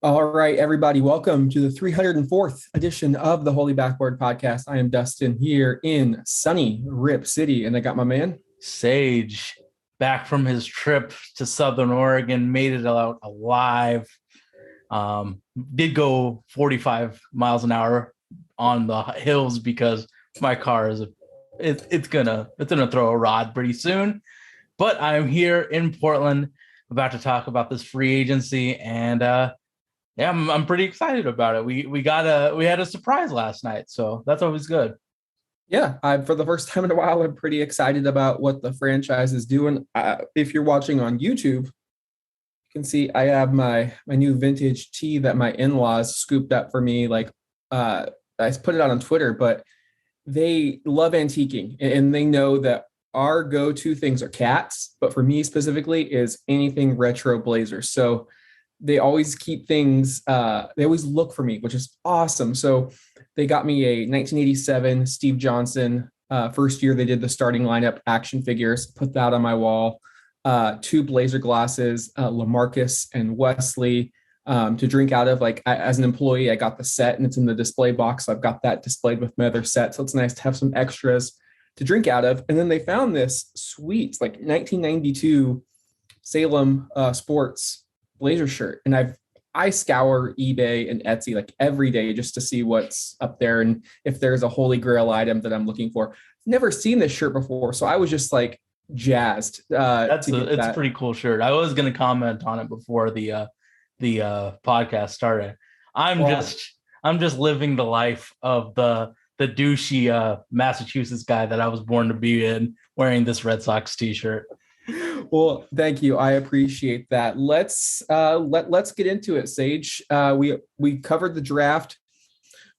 All right, everybody, welcome to the 304th edition of the Holy Backboard Podcast. I am Dustin here in sunny Rip City, and I got my man Sage back from his trip to Southern Oregon, made it out alive. Did go 45 miles an hour on the hills because my car is it's gonna throw a rod pretty soon. But I'm here in Portland, about to talk about this free agency, and yeah, I'm pretty excited about it. We had a surprise last night, so that's always good. Yeah, for the first time in a while, I'm pretty excited about what the franchise is doing. If you're watching on YouTube, you can see I have my new vintage tee that my in-laws scooped up for me. I put it out on Twitter, but they love antiquing and they know that our go-to things are cats, but for me specifically is anything retro Blazers. So they always keep things, they always look for me, which is awesome. So they got me a 1987 Steve Johnson. First year they did the starting lineup action figures, put that on my wall. Two Blazer glasses, LaMarcus and Wesley, to drink out of. As an employee, I got the set and it's in the display box. So I've got that displayed with my other set. So it's nice to have some extras to drink out of. And then they found this sweet, like 1992 Salem Sports Blazer shirt. And I scour eBay and Etsy like every day just to see what's up there and if there's a holy grail item that I'm looking for. I've never seen this shirt before, so I was just like jazzed. It's a pretty cool shirt. I was going to comment on it before the podcast started. I'm Well, just I'm just living the life of the douchey Massachusetts guy that I was born to be in, wearing this Red Sox t-shirt. well, thank you. I appreciate that. Let's get into it, Sage. We covered the draft.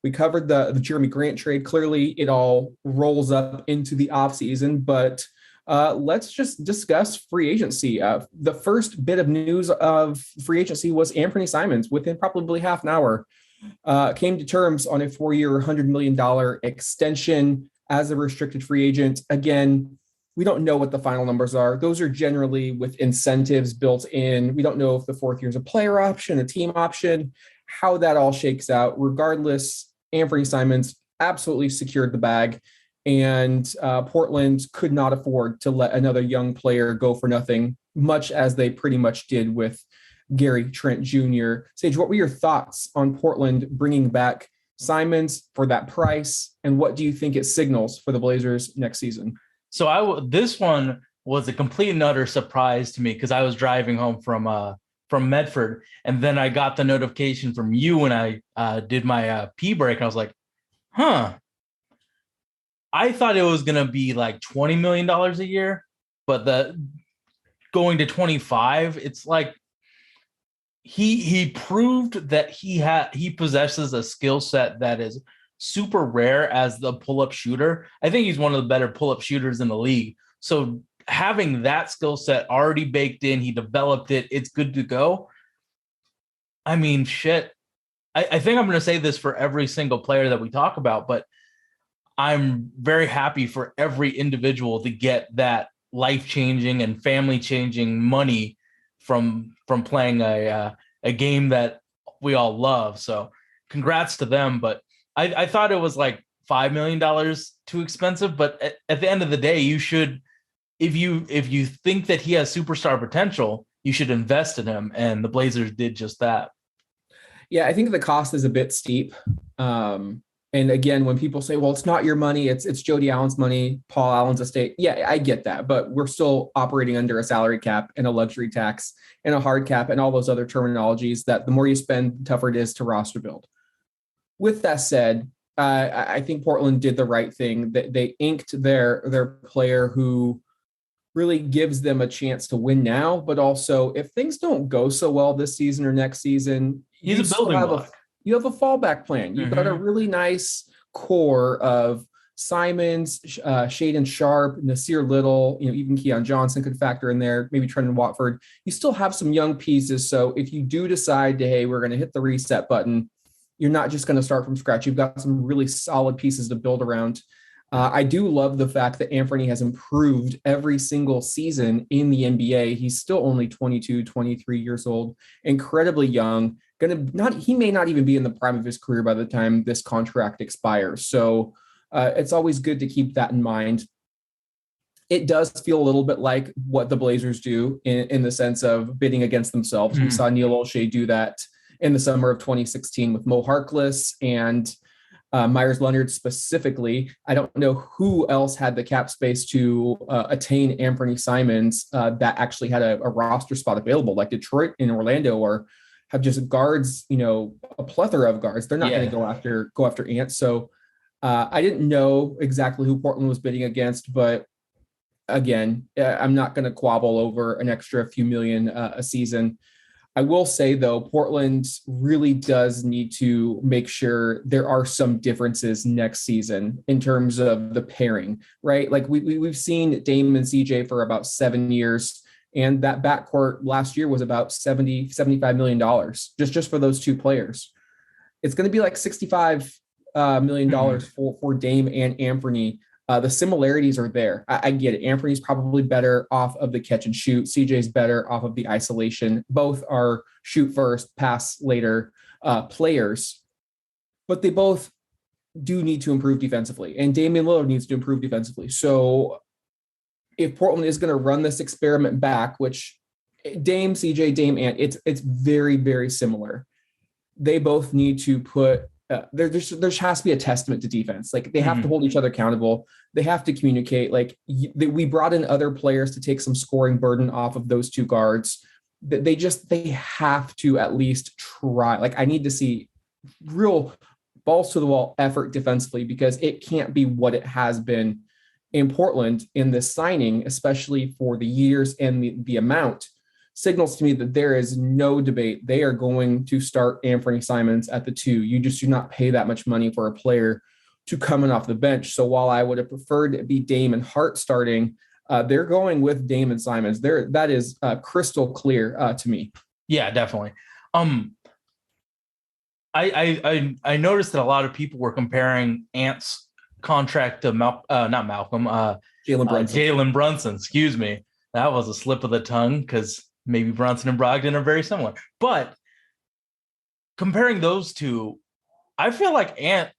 We covered the Jeremy Grant trade. Clearly, it all rolls up into the offseason, but let's just discuss free agency. The first bit of news of free agency was Anthony Simons within probably half an hour. Came to terms on a 4-year, $100 million extension as a restricted free agent. Again, we don't know what the final numbers are. Those are generally with incentives built in. We don't know if the fourth year is a player option, a team option, how that all shakes out. Regardless, Anthony Simons absolutely secured the bag, and Portland could not afford to let another young player go for nothing, much as they pretty much did with Gary Trent Jr. Sage, what were your thoughts on Portland bringing back Simons for that price, and what do you think it signals for the Blazers next season? So this one was a complete and utter surprise to me because I was driving home from Medford, and then I got the notification from you when I did my pee break, and I was like, huh. I thought it was gonna be like $20 million a year, but the going to 25, it's like he proved that he possesses a skill set that is super rare as the pull-up shooter. I think he's one of the better pull-up shooters in the league. So having that skill set already baked in, he developed it, it's good to go. I mean, shit. I think I'm going to say this for every single player that we talk about, but I'm very happy for every individual to get that life-changing and family-changing money from playing a game that we all love. So congrats to them. But I thought it was like $5 million too expensive. But at the end of the day, you should, if you think that he has superstar potential, you should invest in him. And the Blazers did just that. Yeah, I think the cost is a bit steep. And again, when people say, well, it's not your money, it's Jody Allen's money, Paul Allen's estate. Yeah, I get that. But we're still operating under a salary cap and a luxury tax and a hard cap and all those other terminologies that the more you spend, the tougher it is to roster build. With that said, I think Portland did the right thing. They inked their player who really gives them a chance to win now, but also if things don't go so well this season or next season, He's you a still building have block. you have a fallback plan. You've got a Mm-hmm. really nice core of Simons, Shaden Sharp, Nasir Little, even Keon Johnson could factor in there, maybe Trendon Watford. You still have some young pieces. So if you do decide to, hey, we're going to hit the reset button, you're not just going to start from scratch. You've got some really solid pieces to build around. I do love the fact that Anthony has improved every single season in the NBA. He's still only 22, 23 years old, incredibly young. he may not even be in the prime of his career by the time this contract expires. So it's always good to keep that in mind. It does feel a little bit like what the Blazers do in the sense of bidding against themselves. Mm-hmm. We saw Neil Olshey do that in the summer of 2016 with Mo Harkless and Myers Leonard specifically. I don't know who else had the cap space to attain Anthony Simons that actually had a roster spot available, like Detroit and Orlando, or have just guards, a plethora of guards. They're not going to go after Ant. So I didn't know exactly who Portland was bidding against, but again, I'm not going to quabble over an extra few million a season. I will say, though, Portland really does need to make sure there are some differences next season in terms of the pairing, right? Like we've seen Dame and CJ for about 7 years, and that backcourt last year was about $75 million just for those two players. It's going to be like $65 million for Dame and Anthony. The similarities are there. I get it. Anthony's probably better off of the catch and shoot. CJ's better off of the isolation. Both are shoot first, pass later players, but they both do need to improve defensively. And Damian Lillard needs to improve defensively. So if Portland is going to run this experiment back, which Dame, CJ, Dame, Ant, it's very, very similar. They both need to put there has to be a testament to defense. Like they have to hold each other accountable. They have to communicate. Like we brought in other players to take some scoring burden off of those two guards. They have to at least try. Like I need to see real balls to the wall effort defensively, because it can't be what it has been in Portland in this signing, especially for the years and the amount. Signals to me that there is no debate. They are going to start Anthony Simons at the 2. You just do not pay that much money for a player to come in off the bench. So while I would have preferred it be Dame and Hart starting, they're going with Dame and Simons. That is crystal clear to me. Yeah, definitely. I noticed that a lot of people were comparing Ant's contract to Jalen Brunson. Excuse me. That was a slip of the tongue, because maybe Brunson and Brogdon are very similar. But comparing those two, I feel like Ant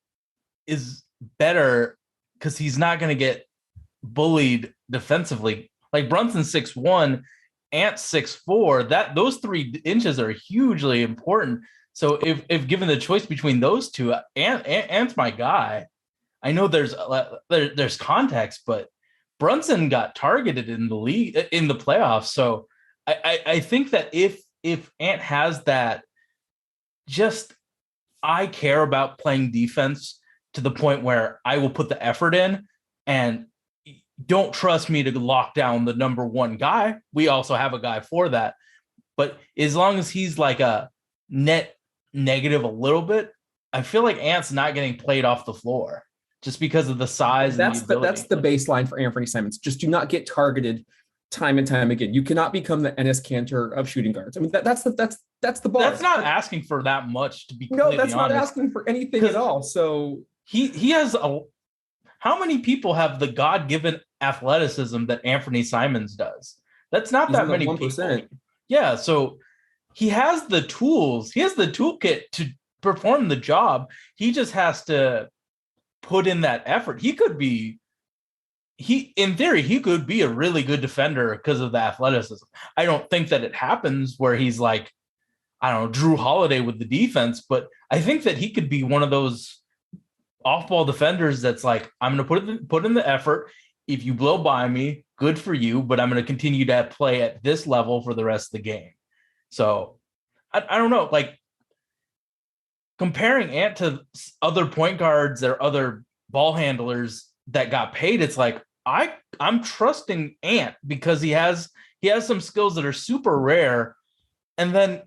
is better because he's not going to get bullied defensively. Like Brunson's 6'1", Ant's 6'4". Those 3 inches are hugely important. So if given the choice between those two, Ant's my guy. I know there's context, but Brunson got targeted in the league in the playoffs. So I think that if Ant has that, just I care about playing defense to the point where I will put the effort in, and don't trust me to lock down the number 1 guy. We also have a guy for that. But as long as he's like a net negative a little bit, I feel like Ant's not getting played off the floor just because of the size. That's the baseline for Anthony Simons. Just do not get targeted time and time again. You cannot become the Enes Kanter of shooting guards. I mean, that's the bar. That's not asking for that much, to be completely honest. Not asking for anything at all. So he has how many people have the God-given athleticism that Anthony Simons does? That's not that many 1%. People. Yeah, so he has the tools. He has the toolkit to perform the job. He just has to put in that effort. In theory, he could be a really good defender because of the athleticism. I don't think that it happens where he's like, I don't know, Drew Holiday with the defense, but I think that he could be one of those off-ball defenders that's like, I'm going to put in the effort. If you blow by me, good for you, but I'm going to continue to play at this level for the rest of the game. So I don't know, like comparing Ant to other point guards or other ball handlers that got paid, it's like, I'm trusting Ant because he has some skills that are super rare. And then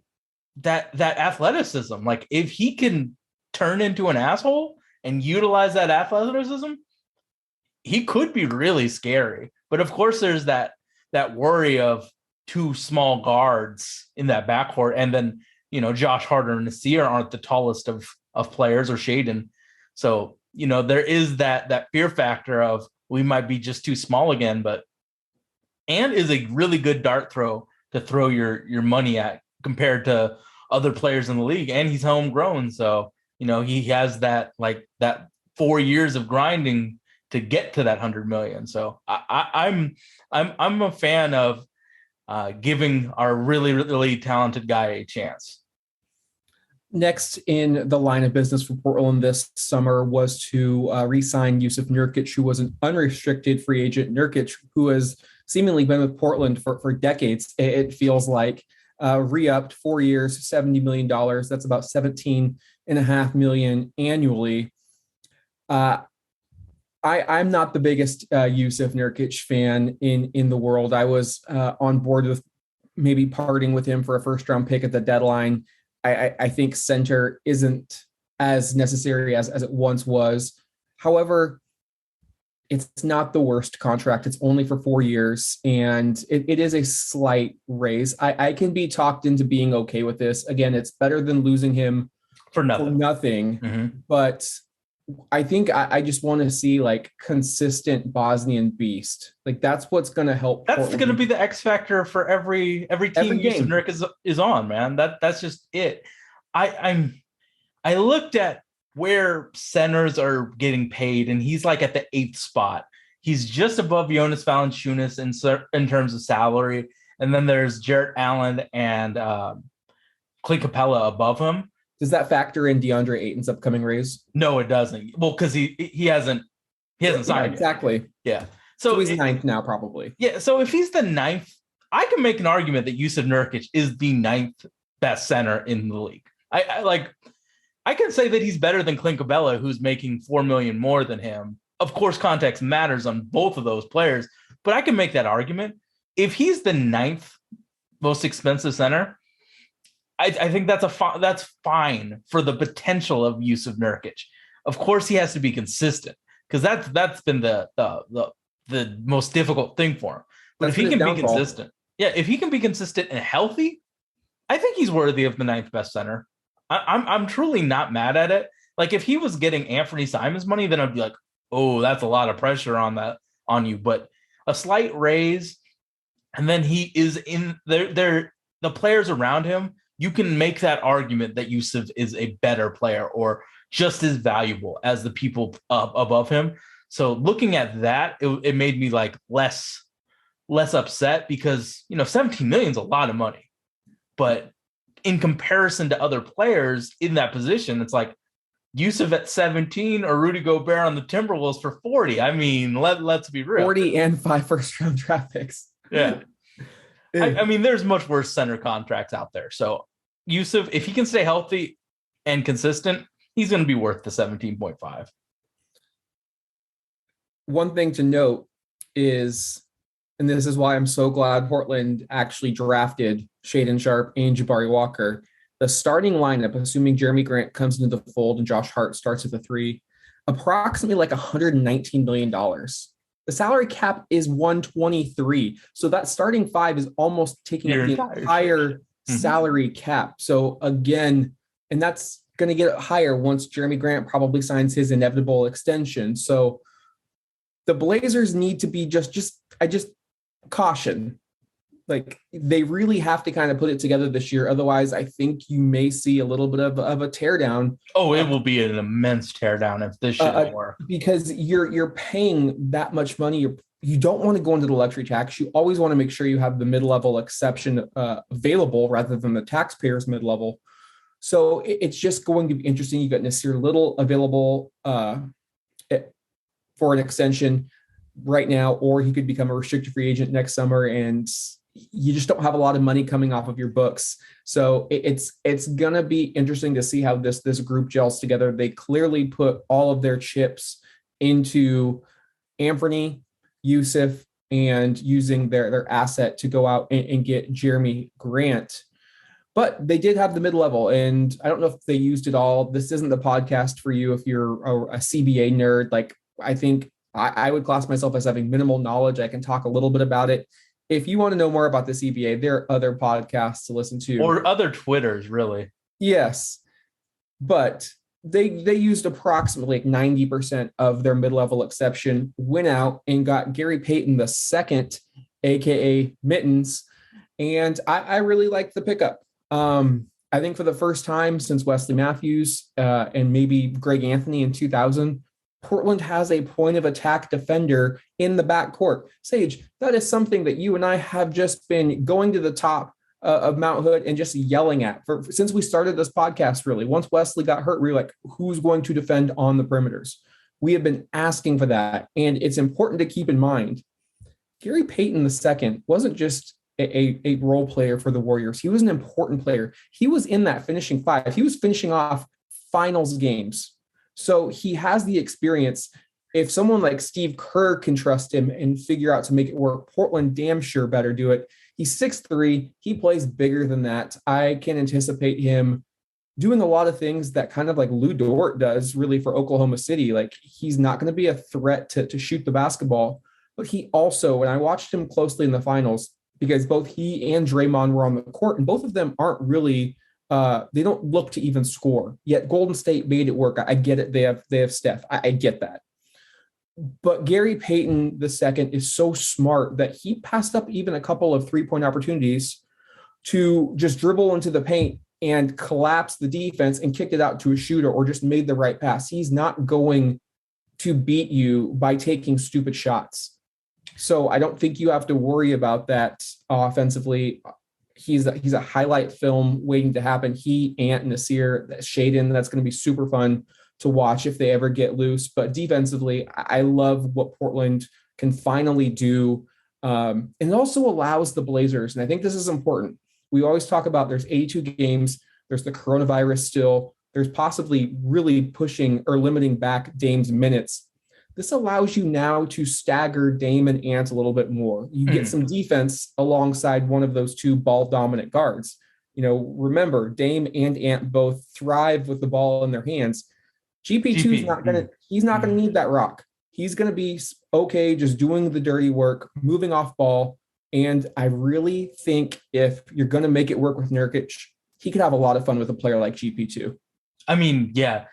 that athleticism, like if he can turn into an asshole and utilize that athleticism, he could be really scary. But of course there's that worry of 2 small guards in that backcourt. And then, Josh Hart and Nasir aren't the tallest of players, or Shaden. So, there is that fear factor of, we might be just too small again, but Ant is a really good dart throw to throw your money at compared to other players in the league, and he's homegrown. So, he has that 4 years of grinding to get to that 100 million. So I'm a fan of giving our really, really talented guy a chance. Next in the line of business for Portland this summer was to re-sign Yusuf Nurkic, who was an unrestricted free agent. Nurkic, who has seemingly been with Portland for decades, it feels like, re-upped 4 years, $70 million. That's about $17.5 million annually. I'm not the biggest Yusuf Nurkic fan in the world. I was on board with maybe parting with him for a first-round pick at the deadline. I think center isn't as necessary as it once was. However, it's not the worst contract. It's only for 4 years, and it is a slight raise. I can be talked into being okay with this. Again, it's better than losing him for nothing. Mm-hmm. But I think I just want to see consistent Bosnian beast. That's what's going to help. That's going to be the X factor for every team Yusuf Nurkic is on, man. That's just it. I looked at where centers are getting paid, and he's at the 8th spot. He's just above Jonas Valanciunas in terms of salary, and then there's Jarrett Allen and Clint Capella above him. Does that factor in DeAndre Ayton's upcoming raise? No, it doesn't. Well, because he hasn't signed exactly. Yet. Yeah. So he's 9th now, probably. Yeah. So if he's the 9th, I can make an argument that Yusuf Nurkic is the 9th best center in the league. I can say that he's better than Clint Capella, who's making $4 million more than him. Of course, context matters on both of those players, but I can make that argument. If he's the 9th most expensive center, I think that's fine for the potential of Yusuf Nurkic. Of course, he has to be consistent, because that's been the most difficult thing for him. But if he can be consistent, if he can be consistent and healthy, I think he's worthy of the 9th best center. I'm truly not mad at it. If he was getting Anthony Simons money, then I'd be like, oh, that's a lot of pressure on you. But a slight raise, and then he is in there. The players around him, you can make that argument that Yusuf is a better player or just as valuable as the people above him. So looking at that, it made me less upset, because 17 million is a lot of money, but in comparison to other players in that position, it's Yusuf at 17 or Rudy Gobert on the Timberwolves for 40. I mean, let's be real. 40 and 5 first-round draft picks. Yeah. I mean, there's much worse center contracts out there. So Yusuf, if he can stay healthy and consistent, he's going to be worth the 17.5. One thing to note is, and this is why I'm so glad Portland actually drafted Shaedon Sharpe and Jabari Walker, the starting lineup, assuming Jeremy Grant comes into the fold and Josh Hart starts at the 3, approximately $119 million. The salary cap is 123. So that starting 5 is almost taking up the entire salary cap. So again, and that's going to get higher once Jeremy Grant probably signs his inevitable extension. So the Blazers need to be just caution. They really have to kind of put it together this year. Otherwise, I think you may see a little bit of a teardown. Oh, it will be an immense teardown if this shit work. Because you're paying that much money. You don't want to go into the luxury tax. You always want to make sure you have the mid-level exception available rather than the taxpayer's mid-level. So it's just going to be interesting. You got Nasir Little available for an extension right now, or he could become a restricted free agent next summer, and you just don't have a lot of money coming off of your books. So it's going to be interesting to see how this group gels together. They clearly put all of their chips into Anthony, Yusuf, and using their asset to go out and get Jeremy Grant. But they did have the mid-level, and I don't know if they used it all. This isn't the podcast for you if you're a CBA nerd. I think I would class myself as having minimal knowledge. I can talk a little bit about it. If you want to know more about the CBA, there are other podcasts to listen to. Or other Twitters, really. Yes. But they used approximately 90% of their mid-level exception, went out and got Gary Payton II, a.k.a. Mittens, and I really like the pickup. I think for the first time since Wesley Matthews and maybe Greg Anthony in 2000, Portland has a point of attack defender in the backcourt. Sage, that is something that you and I have just been going to the top of Mount Hood and just yelling at since we started this podcast, really. Once Wesley got hurt, we were like, who's going to defend on the perimeters? We have been asking for that. And it's important to keep in mind, Gary Payton II wasn't just a role player for the Warriors. He was an important player. He was in that finishing five. He was finishing off finals games. So he has the experience. If someone like Steve Kerr can trust him and figure out to make it work, Portland damn sure better do it. He's 6'3". He plays bigger than that. I can anticipate him doing a lot of things that kind of like Lou Dort does really for Oklahoma City. Like, he's not going to be a threat to shoot the basketball, but he also, and I watched him closely in the finals, because both he and Draymond were on the court, and both of them aren't really, they don't look to even score. Yet Golden State made it work. I get it. They have Steph. I get that. But Gary Payton II is so smart that he passed up even a couple of three-point opportunities to just dribble into the paint and collapse the defense and kicked it out to a shooter or just made the right pass. He's not going to beat you by taking stupid shots. So I don't think you have to worry about that offensively. He's a highlight film waiting to happen. He, Ant, Nasir, Shaden, that's going to be super fun to watch if they ever get loose. But defensively, I love what Portland can finally do. And it also allows the Blazers, and I think this is important. We always talk about there's 82 games, there's the coronavirus still, there's possibly really pushing or limiting back Dame's minutes. This allows you now to stagger Dame and Ant a little bit more. You get some defense alongside one of those two ball-dominant guards. Remember, Dame and Ant both thrive with the ball in their hands. GP2 is not going to need that rock. He's going to be okay just doing the dirty work, moving off ball. And I really think if you're going to make it work with Nurkic, he could have a lot of fun with a player like GP2. I mean, yeah.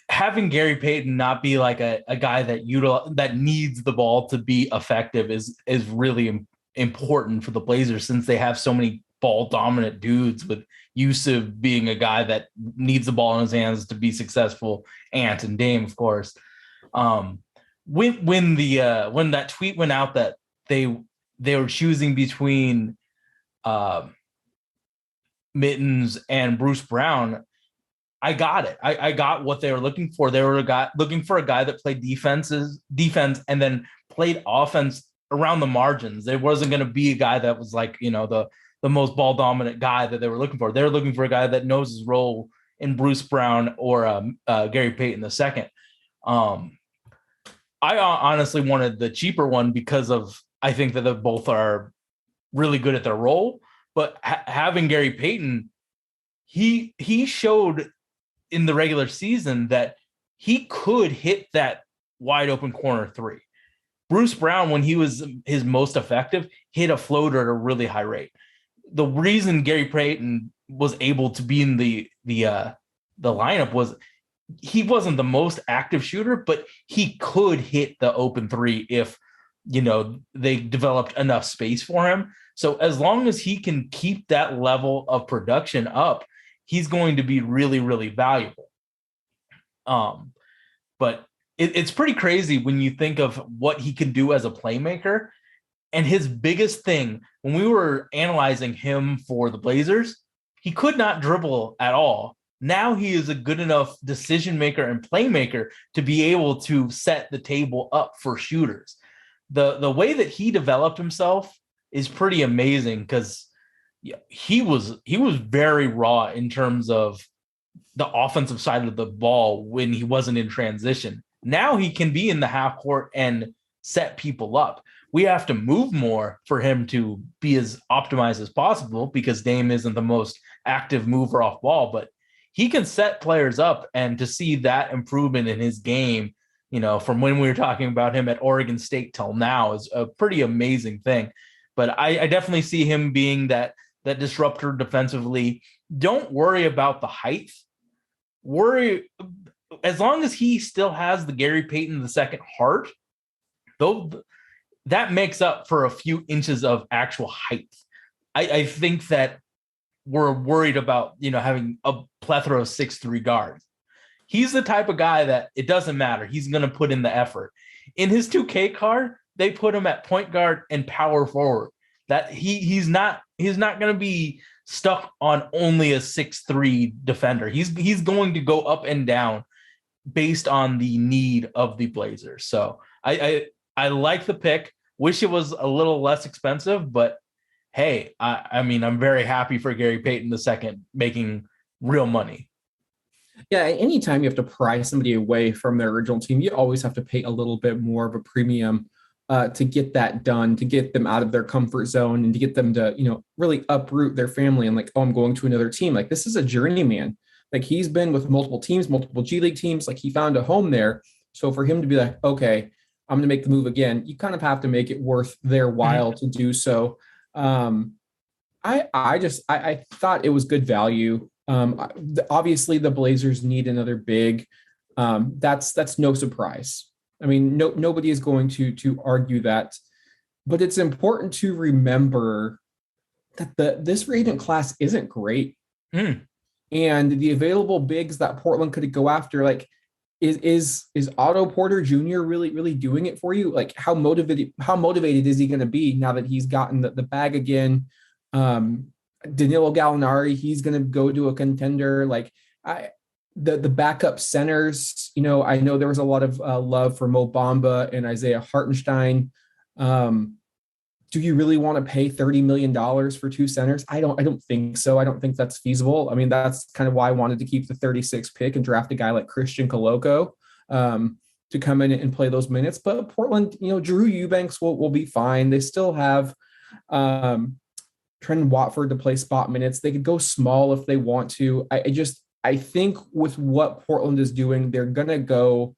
Having Gary Payton not be like a guy that needs the ball to be effective is really important for the Blazers, since they have so many ball dominant dudes, with Yusuf being a guy that needs the ball in his hands to be successful, Ant and Dame, of course. When that tweet went out that they were choosing between Mittens and Bruce Brown, I got it. I got what they were looking for. They were looking for a guy that played defense and then played offense around the margins. There wasn't going to be a guy that was like, the most ball dominant guy that they were looking for. They were looking for a guy that knows his role in Bruce Brown or Gary Payton II. I honestly wanted the cheaper one because I think that they both are really good at their role. But having Gary Payton, he showed in the regular season that he could hit that wide open corner three. Bruce Brown, when he was his most effective, hit a floater at a really high rate. The reason Gary Payton was able to be in the lineup was he wasn't the most active shooter, but he could hit the open three if, they developed enough space for him. So as long as he can keep that level of production up, he's going to be really, really valuable. But it's pretty crazy when you think of what he can do as a playmaker. And his biggest thing, when we were analyzing him for the Blazers, he could not dribble at all. Now he is a good enough decision maker and playmaker to be able to set the table up for shooters. The way that he developed himself is pretty amazing, because he was very raw in terms of the offensive side of the ball when he wasn't in transition. Now he can be in the half court and set people up. We have to move more for him to be as optimized as possible, because Dame isn't the most active mover off ball, but he can set players up. And to see that improvement in his game, from when we were talking about him at Oregon State till now, is a pretty amazing thing. But I definitely see him being that disruptor defensively. Don't worry about the height. Worry as long as he still has the Gary Payton II heart, though, that makes up for a few inches of actual height. I think that we're worried about, having a plethora of 6'3" guards. He's the type of guy that it doesn't matter. He's going to put in the effort. In his 2K card, they put him at point guard and power forward. That he's not going to be stuck on only a 6'3" defender. He's going to go up and down based on the need of the Blazers. So I like the pick. Wish it was a little less expensive, but hey, I mean, I'm very happy for Gary Payton II making real money. Yeah, anytime you have to pry somebody away from their original team, you always have to pay a little bit more of a premium to get that done, to get them out of their comfort zone and to get them to, really uproot their family and like, oh, I'm going to another team. Like, this is a journeyman. Like, he's been with multiple teams, multiple G League teams. Like, he found a home there. So for him to be like, okay, I'm going to make the move again, you kind of have to make it worth their while to do so. I thought it was good value. Obviously the Blazers need another big. That's no surprise. I mean, nobody is going to argue that, but it's important to remember that this free agent class isn't great. And the available bigs that Portland could go after, like, is Otto Porter Jr. really doing it for you? Like, how motivated is he going to be now that he's gotten the bag again? Danilo Gallinari, he's going to go to a contender. Like, the backup centers, I know there was a lot of love for Mo Bamba and Isaiah Hartenstein. Do you really want to pay $30 million for two centers? I don't think so. I don't think that's feasible. I mean, that's kind of why I wanted to keep the 36th pick and draft a guy like Christian Koloko to come in and play those minutes. But Portland, Drew Eubanks will be fine. They still have Trent Watford to play spot minutes. They could go small if they want to. I think with what Portland is doing, they're gonna go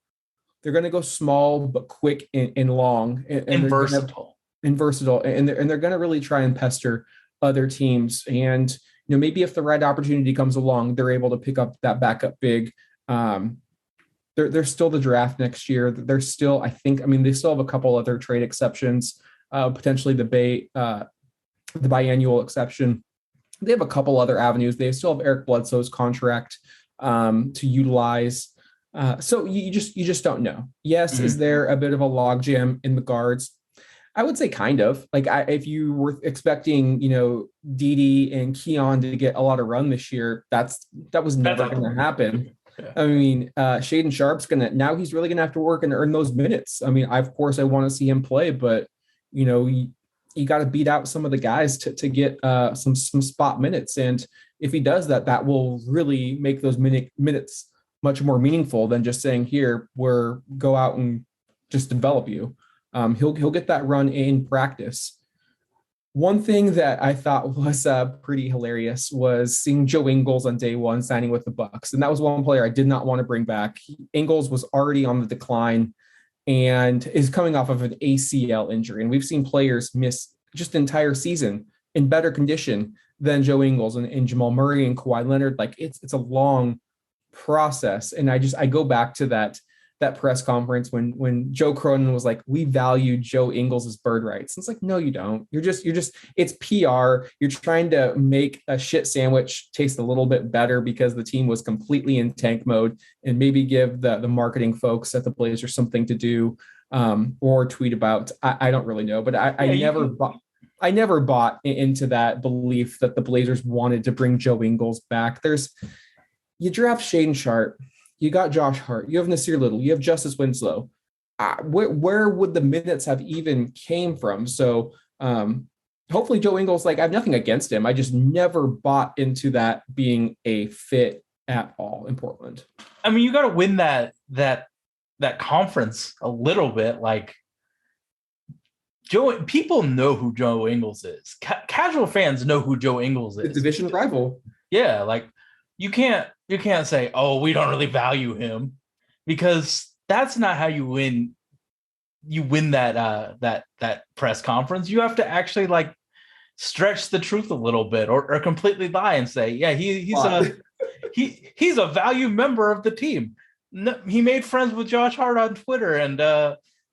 small but quick and long and versatile. And they're going to really try and pester other teams. And maybe if the right opportunity comes along, they're able to pick up that backup big. They're still the draft next year. They're still, they still have a couple other trade exceptions, potentially the biannual exception. They have a couple other avenues. They still have Eric Bledsoe's contract to utilize. So you just don't know. Yes, is there a bit of a logjam in the guards? I would say kind of. Like, if you were expecting, Didi and Keon to get a lot of run this year, that was never going to happen. Yeah. I mean, Shaden Sharp's now he's really going to have to work and earn those minutes. I mean, of course I want to see him play, but you got to beat out some of the guys to get some spot minutes. And if he does that, that will really make those minutes much more meaningful than just saying, here, go out and just develop you. He'll get that run in practice. One thing that I thought was pretty hilarious was seeing Joe Ingles on day one signing with the Bucks, and that was one player I did not want to bring back. Ingles was already on the decline and is coming off of an ACL injury, and we've seen players miss just an entire season in better condition than Joe Ingles and Jamal Murray and Kawhi Leonard. Like, it's a long process, and I go back to that press conference when Joe Cronin was like, we value Joe Ingles' bird rights. And it's like, no, you don't. You're just, it's PR. You're trying to make a shit sandwich taste a little bit better because the team was completely in tank mode, and maybe give the marketing folks at the Blazers something to do or tweet about. I don't really know, but I never bought into that belief that the Blazers wanted to bring Joe Ingles back. You draft Shaden Sharp, you got Josh Hart, you have Nasir Little, you have Justice Winslow. Where would the minutes have even came from? So hopefully Joe Ingles, I have nothing against him. I just never bought into that being a fit at all in Portland. I mean, you got to win that conference a little bit. Like, people know who Joe Ingles is. Casual fans know who Joe Ingles is. The division rival. Yeah, like, you can't say, oh, we don't really value him, because that's not how you win. You win that press conference. You have to actually stretch the truth a little bit, or completely lie and say, yeah, he's a value member of the team. No, he made friends with Josh Hart on Twitter, and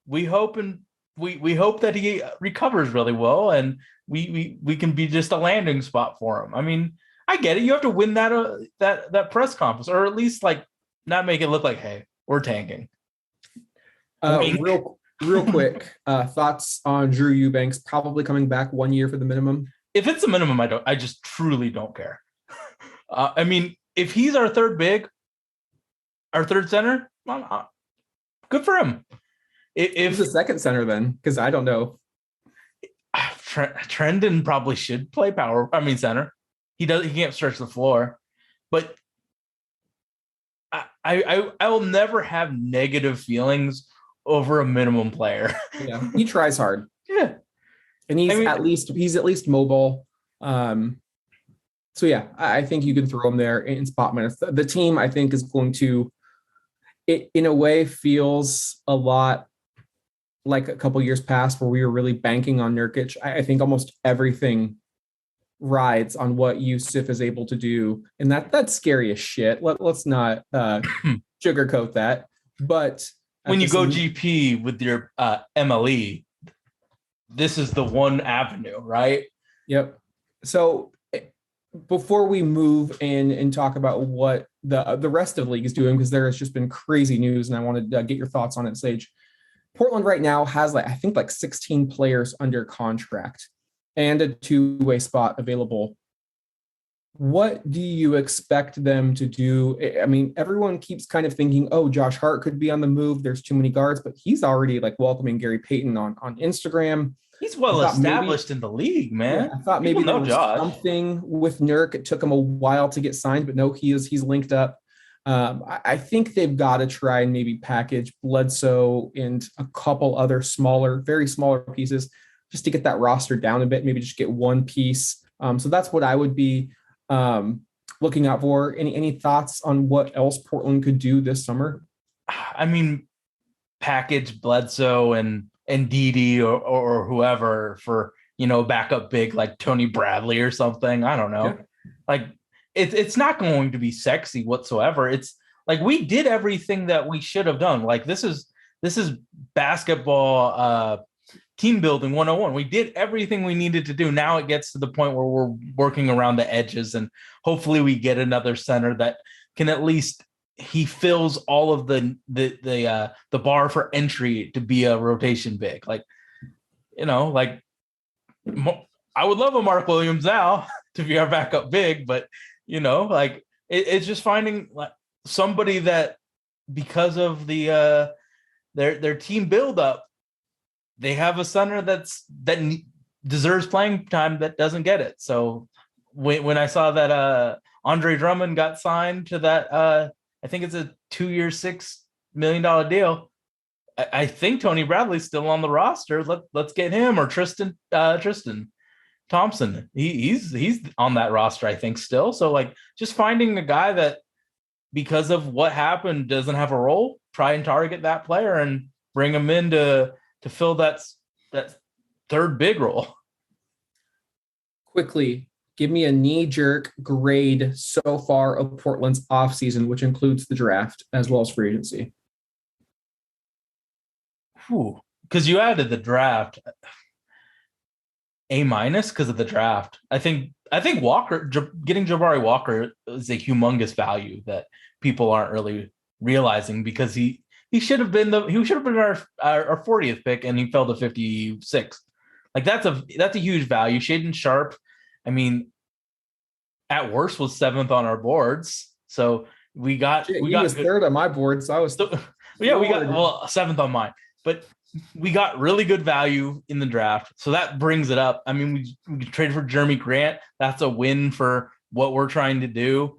we hope that he recovers really well, and we can be just a landing spot for him. I mean, I get it. You have to win that press conference, or at least like not make it look like, hey, we're tanking. Real quick, thoughts on Drew Eubanks probably coming back 1 year for the minimum? If it's a minimum, I just truly don't care. I mean, if he's our third center, good for him. If Who's the second center then? Because I don't know. Trendon probably should play center. He can't stretch the floor, but I will never have negative feelings over a minimum player. Yeah, he tries hard. Yeah, and he's at least mobile. So yeah, I think you can throw him there in spot minutes. The team, I think, is going to, it in a way feels a lot like a couple years past where we were really banking on Nurkic. I think almost everything rides on what Yusuf is able to do, and that's scary as shit. Let's not sugarcoat that. But when you go GP with your MLE, this is the one avenue, right? Yep. So before we move in and talk about what the rest of the league is doing, because there has just been crazy news, and I wanted to get your thoughts on it, Sage. Portland right now has I think 16 players under contract and a two-way spot available. What do you expect them to do? I mean, everyone keeps kind of thinking, oh, Josh Hart could be on the move. There's too many guards, but he's already welcoming Gary Payton on Instagram. He's well established in the league, man. Yeah, I thought maybe there was something with Nurk. It took him a while to get signed, but no, he's linked up. I think they've got to try and maybe package Bledsoe and a couple other very smaller pieces just to get that roster down a bit, maybe just get one piece. So that's what I would be looking out for. Any thoughts on what else Portland could do this summer? I mean, package Bledsoe and Didi or whoever for, backup big like Tony Bradley or something. I don't know. Yeah. It's not going to be sexy whatsoever. It's like we did everything that we should have done. Like this is basketball team building 101. We did everything we needed to do. Now it gets to the point where we're working around the edges, and hopefully we get another center that can at least he fills all of the bar for entry to be a rotation big. I would love a Mark Williams now to be our backup big, but it's just finding somebody that because of the their team buildup, they have a center that deserves playing time that doesn't get it. So when I saw that Andre Drummond got signed to that, I think it's a 2-year, $6 million deal. I think Tony Bradley's still on the roster. Let's get him, or Tristan Thompson. He's on that roster, I think, still. So just finding a guy that because of what happened doesn't have a role, try and target that player and bring him in to fill that third big role. Quickly, give me a knee-jerk grade so far of Portland's offseason, which includes the draft as well as free agency. Because you added the draft. A- because of the draft. I think Walker, getting Jabari Walker is a humongous value that people aren't really realizing, because he should have been our 40th pick and he fell to 56. That's a huge value. Shaden Sharp, I mean, at worst was 7th on our boards. So we got third on my board. So I was we got 7th on mine, but we got really good value in the draft. So that brings it up. I mean, we traded for Jeremy Grant. That's a win for what we're trying to do.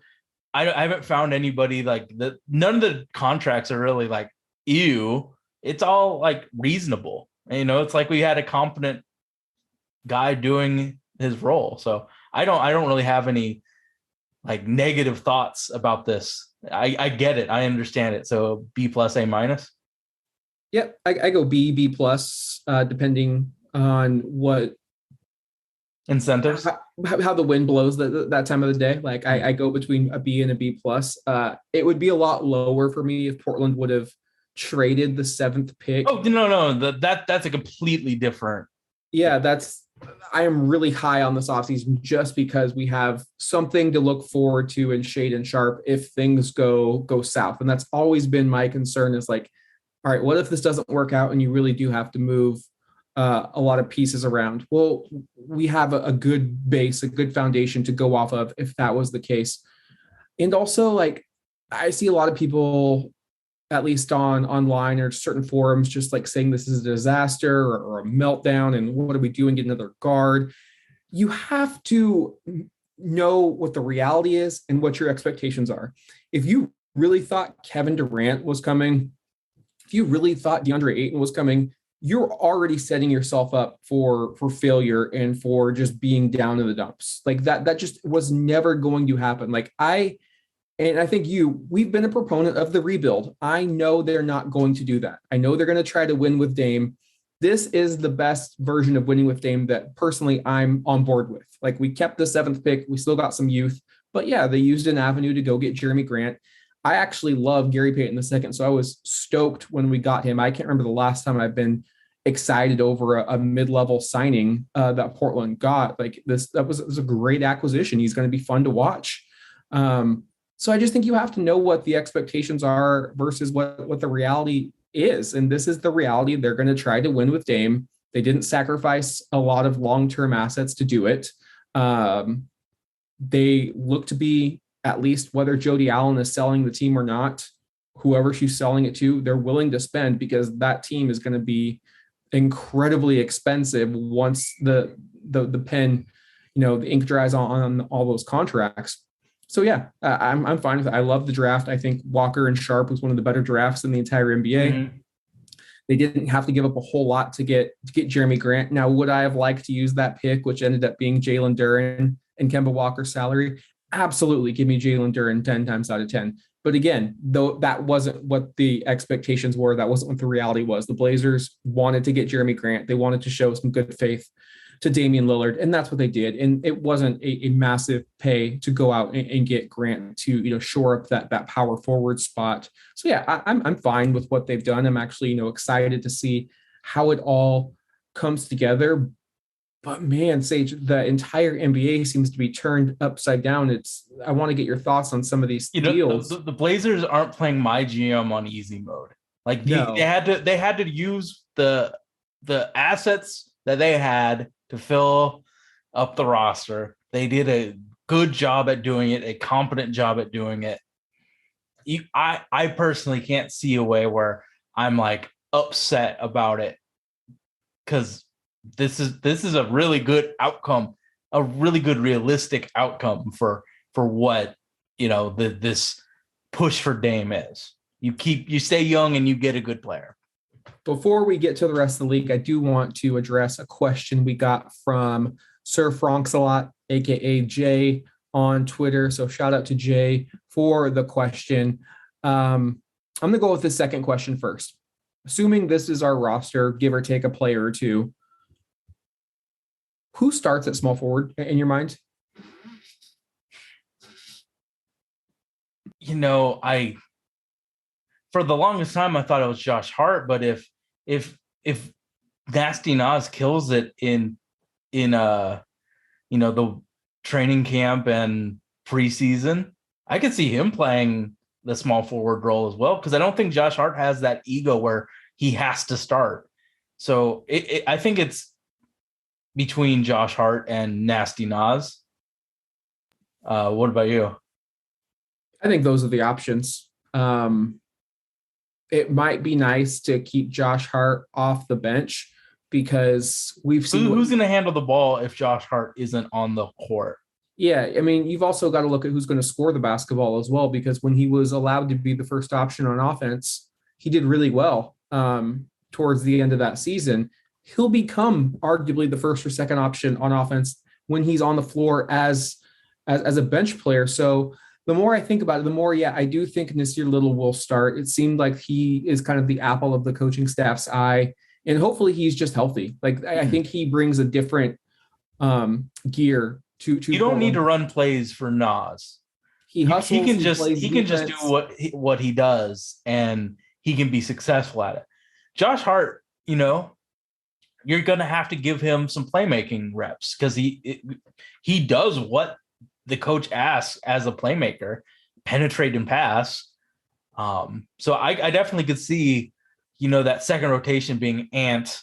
I haven't found anybody none of the contracts are really ew. It's all reasonable. It's like we had a competent guy doing his role. So I don't really have any negative thoughts about this. I get it. I understand it. So B+, A-. Yep, I go B+, depending on what incentives, how the wind blows that time of the day. I go between a B and a B+. It would be a lot lower for me if Portland would have traded the 7th pick. Oh no, that's a completely different. Yeah, that's I am really high on this offseason just because we have something to look forward to in Shade and Sharp if things go south. And that's always been my concern is like, all right, what if this doesn't work out and you really do have to move a lot of pieces around? Well, we have a good base, a good foundation to go off of if that was the case. And also, like, I see a lot of people, at least on online or certain forums, just like saying this is a disaster or a meltdown and what are we doing? Get another guard. You have to know what the reality is and what your expectations are. If you really thought Kevin Durant was coming, if you really thought DeAndre Ayton was coming, you're already setting yourself up for failure and for just being down in the dumps. Like that just was never going to happen. Like I think we've been a proponent of the rebuild. I know they're not going to do that. I know they're going to try to win with Dame. This is the best version of winning with Dame that personally I'm on board with. Like we kept the 7th pick. We still got some youth, but yeah, they used an avenue to go get Jeremy Grant. I actually love Gary Payton II, so I was stoked when we got him. I can't remember the last time I've been excited over a mid-level signing that Portland got. Like it was a great acquisition. He's going to be fun to watch. So I just think you have to know what the expectations are versus what the reality is. And this is the reality. They're going to try to win with Dame. They didn't sacrifice a lot of long-term assets to do it. They look to be, at least whether Jody Allen is selling the team or not, whoever she's selling it to, they're willing to spend because that team is going to be incredibly expensive once the pen, the ink dries on all those contracts. So yeah, I'm fine with it. I love the draft. I think Walker and Sharp was one of the better drafts in the entire NBA. Mm-hmm. They didn't have to give up a whole lot to get Jeremy Grant. Now, would I have liked to use that pick, which ended up being Jalen Duren and Kemba Walker's salary? Absolutely. Give me Jalen Duren 10 times out of 10. But again, though that wasn't what the expectations were, that wasn't what the reality was. The Blazers wanted to get Jeremy Grant. They wanted to show some good faith to Damian Lillard, and that's what they did. And it wasn't a massive pay to go out and get Grant to shore up that power forward spot. So yeah, I'm fine with what they've done. I'm actually excited to see how it all comes together. But man, Sage, the entire NBA seems to be turned upside down. I want to get your thoughts on some of these deals. The Blazers aren't playing my GM on easy mode. Like they had to use the assets that they had to fill up the roster. They did a good job at doing it, a competent job at doing it. I personally can't see a way where I'm like upset about it because this is a really good outcome, a really good realistic outcome for what this push for Dame is. You stay young and you get a good player. Before we get to the rest of the league, I do want to address a question we got from Sir Franxalot, aka Jay, on Twitter. So shout out to Jay for the question. I'm going to go with the second question first. Assuming this is our roster, give or take a player or two, who starts at small forward in your mind? For the longest time, I thought it was Josh Hart, but if Nasty Nas kills it in the training camp and preseason, I could see him playing the small forward role as well, because I don't think Josh Hart has that ego where he has to start. So I think it's between Josh Hart and Nasty Nas. What about you? I think those are the options. It might be nice to keep Josh Hart off the bench because we've seen who's going to handle the ball if Josh Hart isn't on the court. Yeah, I mean, you've also got to look at who's going to score the basketball as well, because when he was allowed to be the first option on offense, he did really well towards the end of that season. He'll become arguably the first or second option on offense when he's on the floor as a bench player. So the more I think about it, the more, I do think Nasir Little will start. It seemed like he is kind of the apple of the coaching staff's eye, and hopefully he's just healthy. Like I think he brings a different gear to. You don't need to run plays for Nas. He hustles. He can just do what he does, and he can be successful at it. Josh Hart, you're going to have to give him some playmaking reps because he does what the coach asks as a playmaker, penetrate and pass. So I definitely could see, that second rotation being Ant,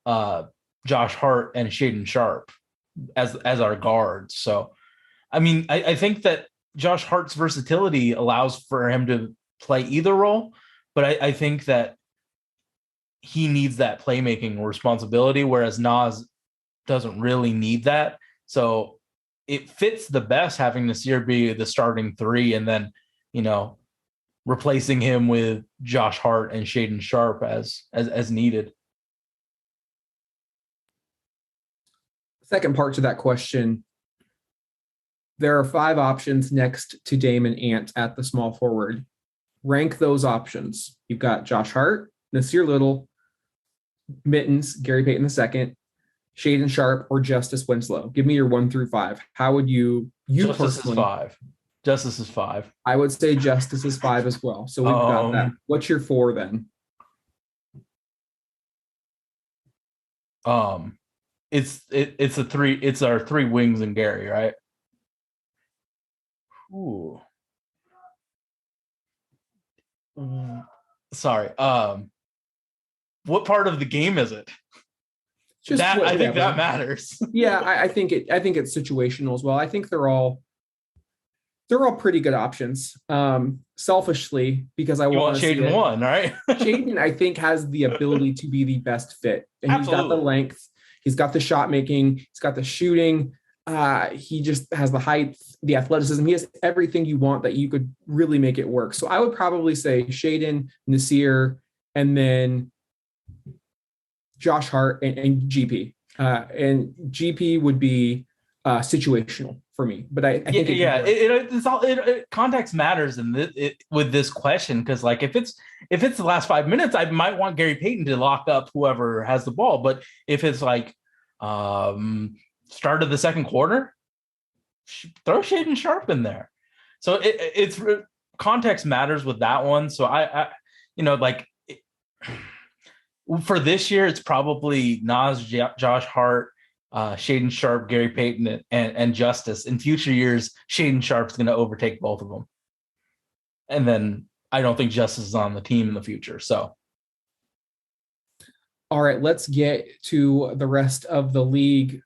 Josh Hart, and Shaden Sharp as our guards. So, I mean, I think that Josh Hart's versatility allows for him to play either role, but I think that he needs that playmaking responsibility, whereas Nas doesn't really need that. So it fits the best having Nasir be the starting three and then, replacing him with Josh Hart and Shaden Sharp as needed. Second part to that question. There are 5 options next to Dame and Ant at the small forward. Rank those options. You've got Josh Hart, Nasir Little, Mittens, Gary Payton II, Shaden Sharp, or Justice Winslow. Give me your 1 through 5. How would you Justice personally? Is 5. Justice is 5. I would say Justice is 5 as well. So we've got that. What's your 4 then? It's a 3. It's our 3 wings and Gary, right? Ooh. Sorry. What part of the game is it? Just that, I think that matters. Yeah, I think it's situational as well. I think they're all pretty good options. Selfishly, because I want Shaden 1, right? Shaden, I think, has the ability to be the best fit. And Absolutely. He's got the length, he's got the shot making, he's got the shooting. He just has the height, the athleticism. He has everything you want that you could really make it work. So I would probably say Shaden, Nasir, and then Josh Hart and GP. And GP would be situational for me, but I think it's all context matters with this question, because like if it's the last 5 minutes, I might want Gary Payton to lock up whoever has the ball, but if it's like start of the second quarter, throw Shaden Sharp in there. So it's context matters with that one. So I for this year, it's probably Nas, Josh Hart, Shaden Sharp, Gary Payton, and Justice. In future years, Shaden Sharp's going to overtake both of them. And then I don't think Justice is on the team in the future. So, all right, let's get to the rest of the league.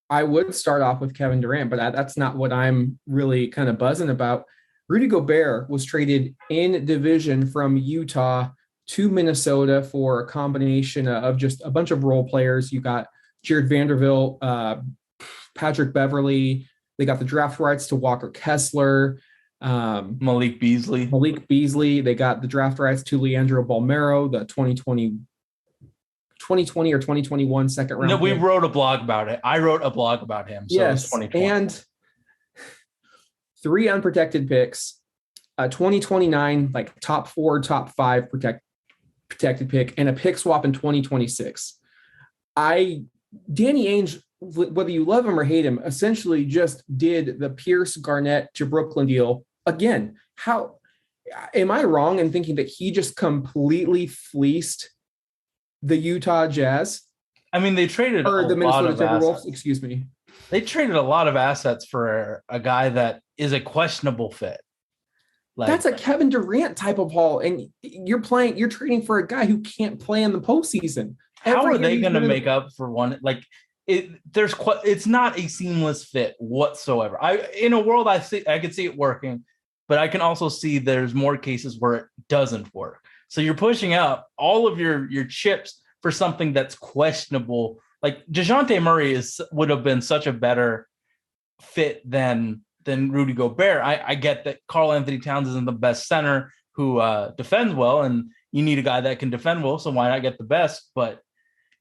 I would start off with Kevin Durant, but that's not what I'm really kind of buzzing about. Rudy Gobert was traded in division from Utah to Minnesota for a combination of just a bunch of role players. You got Jared Vanderbilt, Patrick Beverly. They got the draft rights to Walker Kessler, Malik Beasley. They got the draft rights to Leandro Balmero, the 2020 or 2021 second round. No, we wrote a blog about it. I wrote a blog about him. So yes, and 3 unprotected picks, 2029 like top 4, top 5 protected pick, and a pick swap in 2026. Danny Ainge, whether you love him or hate him, essentially just did the Pierce Garnett to Brooklyn deal again. How am I wrong in thinking that he just completely fleeced the Utah Jazz? I mean, they traded the Minnesota Timberwolves. Excuse me. They traded a lot of assets for a guy that is a questionable fit. That's a Kevin Durant type of haul, and you're trading for a guy who can't play in the postseason. How are they going to make up for one? Like it's not a seamless fit whatsoever. In a world I could see it working, but I can also see there's more cases where it doesn't work. So you're pushing out all of your chips for something that's questionable. Like DeJounte Murray would have been such a better fit than Rudy Gobert. I get that Karl Anthony Towns isn't the best center who defends well, and you need a guy that can defend well, so why not get the best? But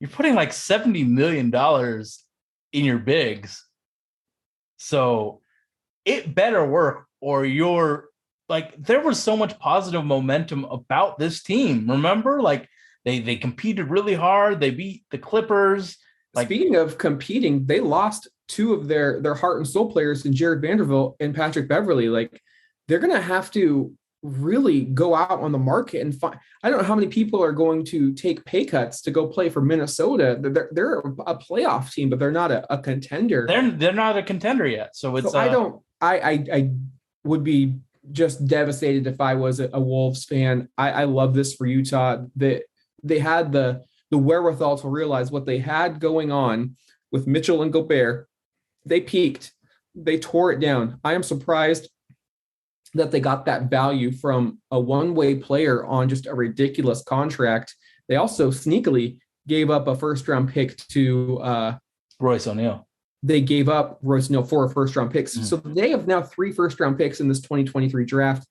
you're putting like $70 million in your bigs. So it better work, or you're like, there was so much positive momentum about this team. Remember, like they competed really hard. They beat the Clippers. Speaking of competing, they lost 2 of their heart and soul players in Jared Vanderbilt and Patrick Beverly. Like they're going to have to really go out on the market and find. I don't know how many people are going to take pay cuts to go play for Minnesota. They're a playoff team, but they're not a contender. They're not a contender yet. So it's I don't. I would be just devastated if I was a Wolves fan. I love this for Utah. That they had the wherewithal to realize what they had going on with Mitchell and Gobert. They peaked. They tore it down. I am surprised that they got that value from a one-way player on just a ridiculous contract. They also sneakily gave up a first-round pick to Royce O'Neal. They gave up Royce O'Neal for first-round picks. Mm-hmm. So they have now 3 first-round picks in this 2023 draft.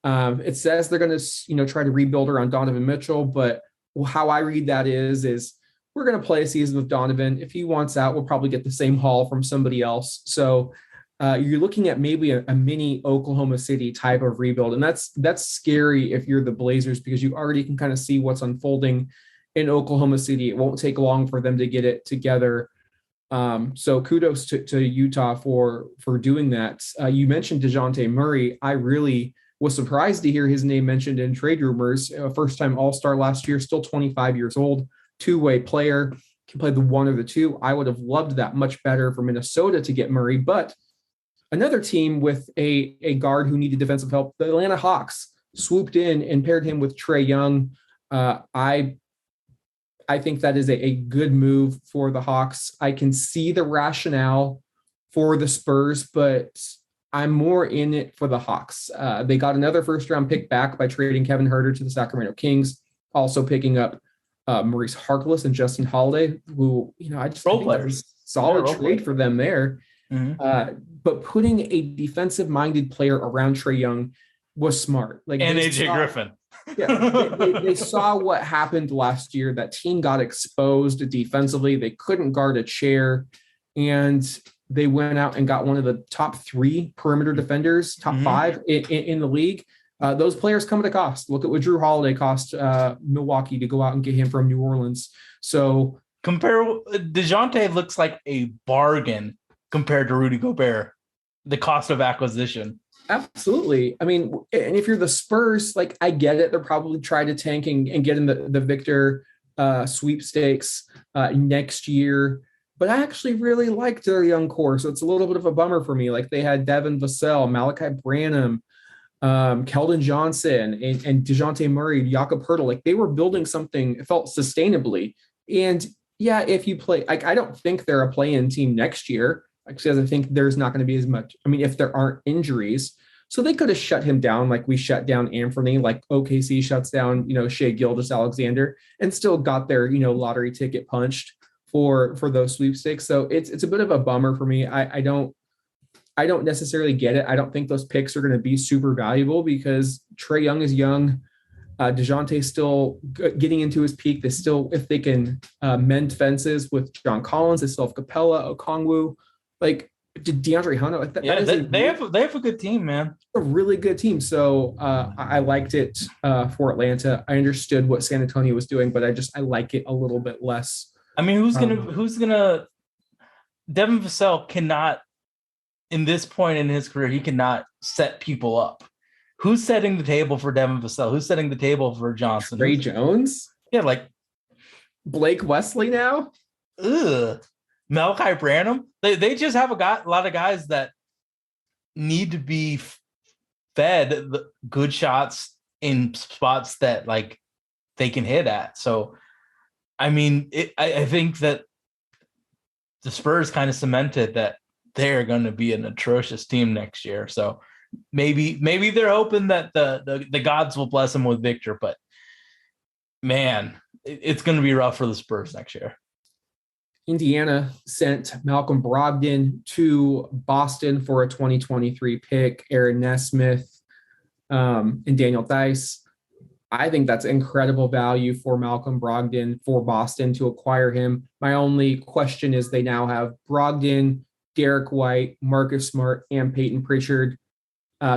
It says they're going to, try to rebuild around Donovan Mitchell, but how I read that is we're going to play a season with Donovan. If he wants out, we'll probably get the same haul from somebody else. So you're looking at maybe a mini Oklahoma City type of rebuild. And that's scary if you're the Blazers, because you already can kind of see what's unfolding in Oklahoma City. It won't take long for them to get it together. So kudos to Utah for doing that. You mentioned DeJounte Murray. I really was surprised to hear his name mentioned in trade rumors. First-time All-Star last year, still 25 years old, two-way player, can play the one or the two. I would have loved that much better for Minnesota to get Murray, but another team with a guard who needed defensive help, the Atlanta Hawks, swooped in and paired him with Trae Young. I think that is a good move for the Hawks. I can see the rationale for the Spurs, but I'm more in it for the Hawks. They got another first-round pick back by trading Kevin Huerter to the Sacramento Kings, also picking up Maurice Harkless and Justin Holiday, who, I think that was a solid trade for them there. Mm-hmm. But putting a defensive-minded player around Trae Young was smart. And AJ Griffin. Yeah, they saw what happened last year. That team got exposed defensively. They couldn't guard a chair, and they went out and got one of the top 3 perimeter defenders, top mm-hmm. 5 in the league. Those players come at a cost. Look at what Drew Holiday cost Milwaukee to go out and get him from New Orleans. So DeJounte looks like a bargain compared to Rudy Gobert, the cost of acquisition. Absolutely. I mean, and if you're the Spurs, I get it. They're probably trying to tank and get in the Victor sweepstakes next year. But I actually really liked their young core. So it's a little bit of a bummer for me. They had Devin Vassell, Malachi Branham, Keldon Johnson, and DeJounte Murray, Jakob Poeltl. They were building something, it felt sustainably. And yeah, if you play, I don't think they're a play-in team next year, because I think there's not going to be as much. I mean, if there aren't injuries, so they could have shut him down like we shut down Anthony, like OKC shuts down, Shea Gilgeous-Alexander, and still got their, lottery ticket punched for those sweepstakes. So it's a bit of a bummer for me. I don't necessarily get it. I don't think those picks are going to be super valuable because Trae Young is young. DeJounte's still getting into his peak. They still, if they can mend fences with John Collins, they still have Capella, Okongwu, DeAndre Hunter. They have a good team, man. A really good team. So I liked it for Atlanta. I understood what San Antonio was doing, but I like it a little bit less. I mean, who's gonna Devin Vassell cannot, in this point in his career, he cannot set people up. Who's setting the table for Devin Vassell? Who's setting the table for Johnson? Ray Jones? Yeah, Blake Wesley now? Ugh. Malachi Branham? They just have a lot of guys that need to be fed good shots in spots that they can hit at. So, I mean, I think that the Spurs kind of cemented that they're going to be an atrocious team next year. So maybe they're hoping that the gods will bless them with Victor, but man, it's going to be rough for the Spurs next year. Indiana sent Malcolm Brogdon to Boston for a 2023 pick, Aaron Nesmith, and Daniel Theis. I think that's incredible value for Malcolm Brogdon for Boston to acquire him. My only question is they now have Brogdon, Derek White, Marcus Smart, and Peyton Pritchard.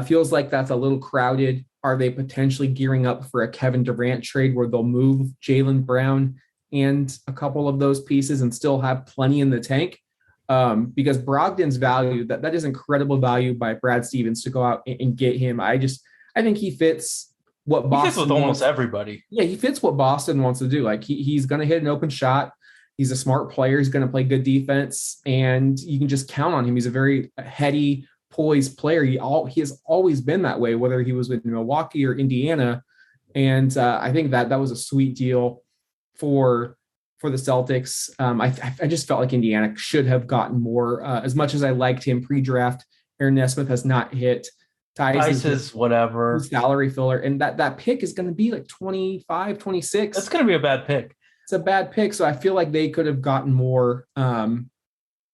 Feels like that's a little crowded. Are they potentially gearing up for a Kevin Durant trade where they'll move Jaylen Brown and a couple of those pieces and still have plenty in the tank? Because Brogdon's value, that is incredible value by Brad Stevens to go out and get him. I think he fits what He fits with Boston almost wants. everybody. Yeah, he fits what Boston wants to do. Like he's going to hit an open shot. He's a smart player. He's going to play good defense, and you can just count on him. He's a very heady, poised player. He has always been that way, whether he was with Milwaukee or Indiana. And I think that was a sweet deal for the Celtics. I just felt like Indiana should have gotten more. As much as I liked him pre-draft, Aaron Nesmith has not hit. Tice is whatever. Salary filler, and that pick is going to be like 25, 26. That's going to be a bad pick. It's a bad pick, so I feel like they could have gotten more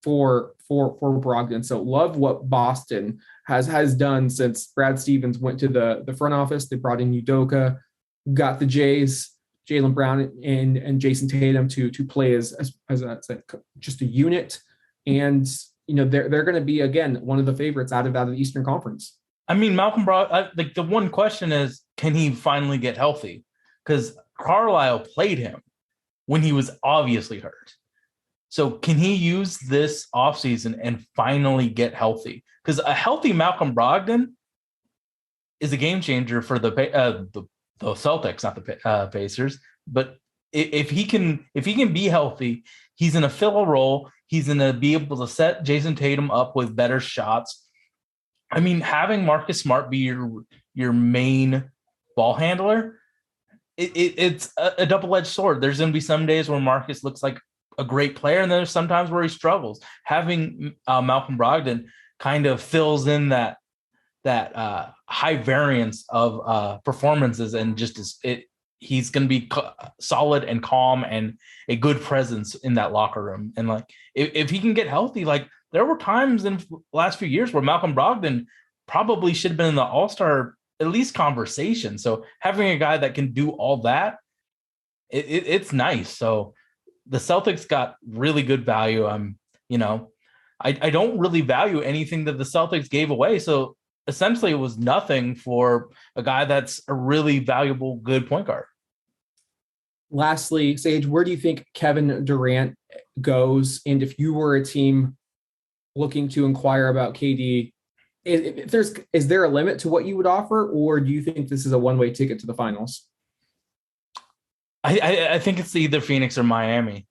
for Brogdon. So love what Boston has done since Brad Stevens went to the front office. They brought in Udoka, got the Jays, Jaylen Brown and Jason Tatum to play as just a unit, and they're going to be again one of the favorites out of the Eastern Conference. I mean, Malcolm Brogdon. Like the one question is, can he finally get healthy? Because Carlisle played him when he was obviously hurt. So can he use this offseason and finally get healthy? Because a healthy Malcolm Brogdon is a game changer for the Celtics, not the Pacers. But if he can be healthy, he's going to fill a role. He's going to be able to set Jason Tatum up with better shots. I mean, having Marcus Smart be your main ball handler, it's a double-edged sword. There's going to be some days where Marcus looks like a great player, and there's sometimes where he struggles. Having Malcolm Brogdon kind of fills in that high variance of performances, and just he's going to be solid and calm and a good presence in that locker room. And like if he can get healthy, like there were times in the last few years where Malcolm Brogdon probably should have been in the All-Star at least conversation. So having a guy that can do all that, it's nice. So the Celtics got really good value. I don't really value anything that the Celtics gave away. So essentially it was nothing for a guy that's a really valuable, good point guard. Lastly, Sage, where do you think Kevin Durant goes? And if you were a team looking to inquire about KD, is there a limit to what you would offer, or do you think this is a one-way ticket to the finals? I think it's either Phoenix or Miami.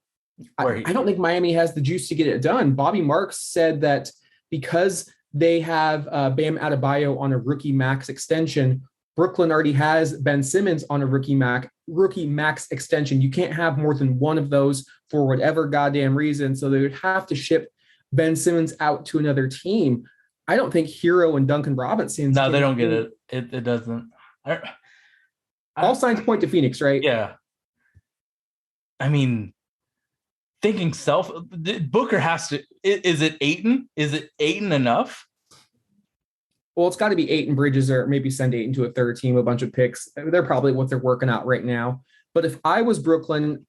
I don't think Miami has the juice to get it done. Bobby Marks said that because they have Bam Adebayo on a rookie max extension, Brooklyn already has Ben Simmons on a rookie max extension. You can't have more than one of those for whatever goddamn reason. So they would have to ship Ben Simmons out to another team. I don't think Hero and Duncan Robinson. No, they don't get it. It doesn't. All signs point to Phoenix, right? Yeah. I mean, thinking Booker has to. Is it Ayton? Is it Ayton enough? Well, it's got to be Ayton, Bridges, or maybe send Ayton to a third team, a bunch of picks. They're probably what they're working out right now. But if I was Brooklyn,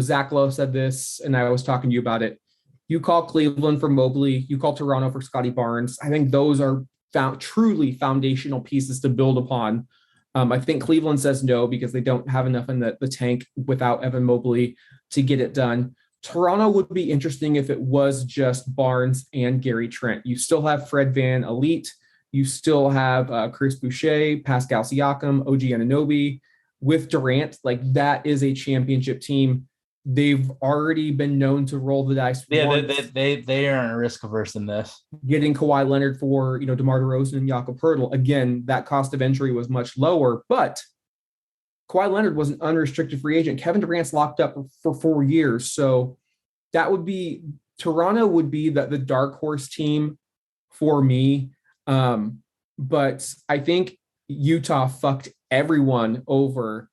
Zach Lowe said this, and I was talking to you about it. You call Cleveland for Mobley. You call Toronto for Scotty Barnes. I think those are truly foundational pieces to build upon. I think Cleveland says no because they don't have enough in the tank without Evan Mobley to get it done. Toronto would be interesting if it was just Barnes and Gary Trent. You still have Fred Van Elite. You still have Chris Boucher, Pascal Siakam, OG Anunoby. With Durant, like that is a championship team. They've already been known to roll the dice. Yeah, they aren't risk averse in this. Getting Kawhi Leonard for DeMar DeRozan and Jakob Poeltl. Again, that cost of entry was much lower, but Kawhi Leonard was an unrestricted free agent. Kevin Durant's locked up for 4 years, so that would be Toronto would be the dark horse team for me. But I think Utah fucked everyone over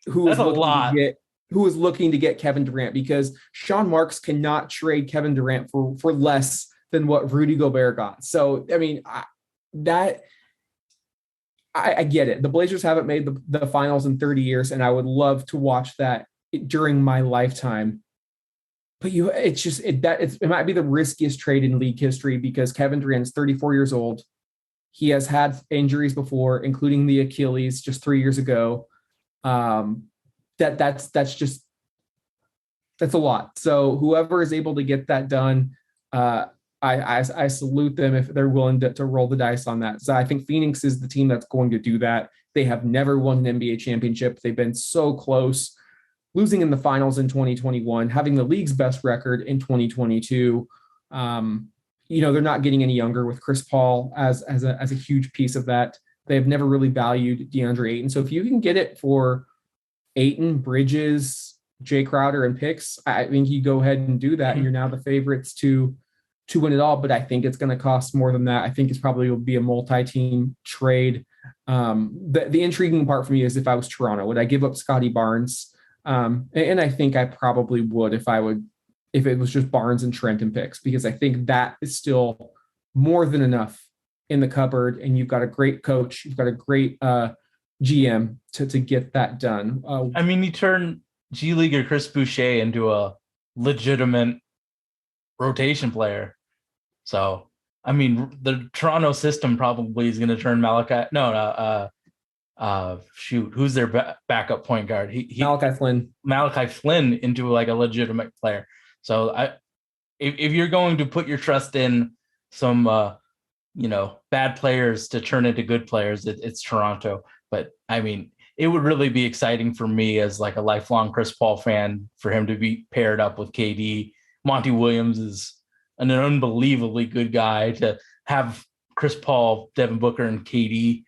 who was looking to get Kevin Durant, because Sean Marks cannot trade Kevin Durant for less than what Rudy Gobert got. So, I mean, I get it. The Blazers haven't made the finals in 30 years, and I would love to watch that during my lifetime. But it might be the riskiest trade in league history because Kevin Durant is 34 years old. He has had injuries before, including the Achilles just 3 years ago. That's a lot. So whoever is able to get that done, I I salute them if they're willing to roll the dice on that. So I think Phoenix is the team that's going to do that. They have never won an NBA championship. They've been so close, losing in the finals in 2021, having the league's best record in 2022. They're not getting any younger with Chris Paul as a huge piece of that. They've never really valued DeAndre Ayton. So if you can get it for Ayton, Bridges, Jay Crowder, and picks, I think you go ahead and do that, and you're now the favorites to win it all. But I think it's going to cost more than that. I think it's probably will be a multi-team trade. The intriguing part for me is if I was Toronto, would I give up Scotty Barnes? And I think I probably would if it was just Barnes and Trent and picks, because I think that is still more than enough in the cupboard, and you've got a great coach, you've got a great GM to get that done. You turn G Leaguer Chris Boucher into a legitimate rotation player. So, the Toronto system probably is going to turn who's their backup point guard? Malachi Flynn into like a legitimate player. So if you're going to put your trust in some bad players to turn into good players, it's Toronto. But it would really be exciting for me as like a lifelong Chris Paul fan for him to be paired up with KD. Monty Williams is an unbelievably good guy. To have Chris Paul, Devin Booker, and KD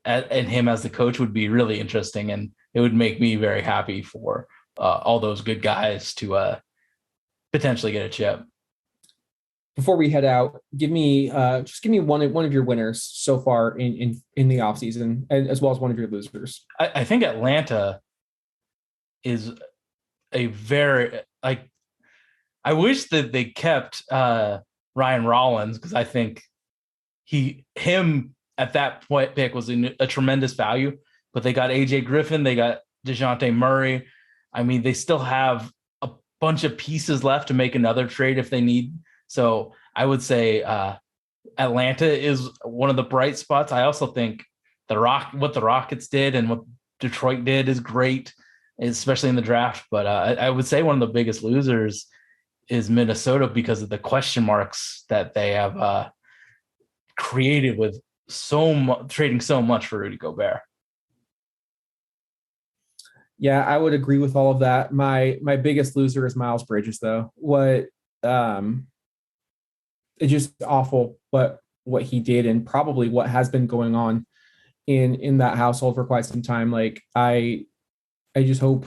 and him as the coach would be really interesting, and it would make me very happy for all those good guys to potentially get a chip. Before we head out, give me one of your winners so far in the offseason, as well as one of your losers. I think Atlanta is a very I wish that they kept Ryan Rollins, because I think him at that point pick was a tremendous value. But they got AJ Griffin, they got DeJounte Murray. They still have a bunch of pieces left to make another trade if they need. So I would say Atlanta is one of the bright spots. I also think what the Rockets did and what Detroit did is great, especially in the draft. But I would say one of the biggest losers is Minnesota, because of the question marks that they have created with trading so much for Rudy Gobert. Yeah, I would agree with all of that. My biggest loser is Miles Bridges, though. It's just awful what he did, and probably what has been going on in that household for quite some time. Like I just hope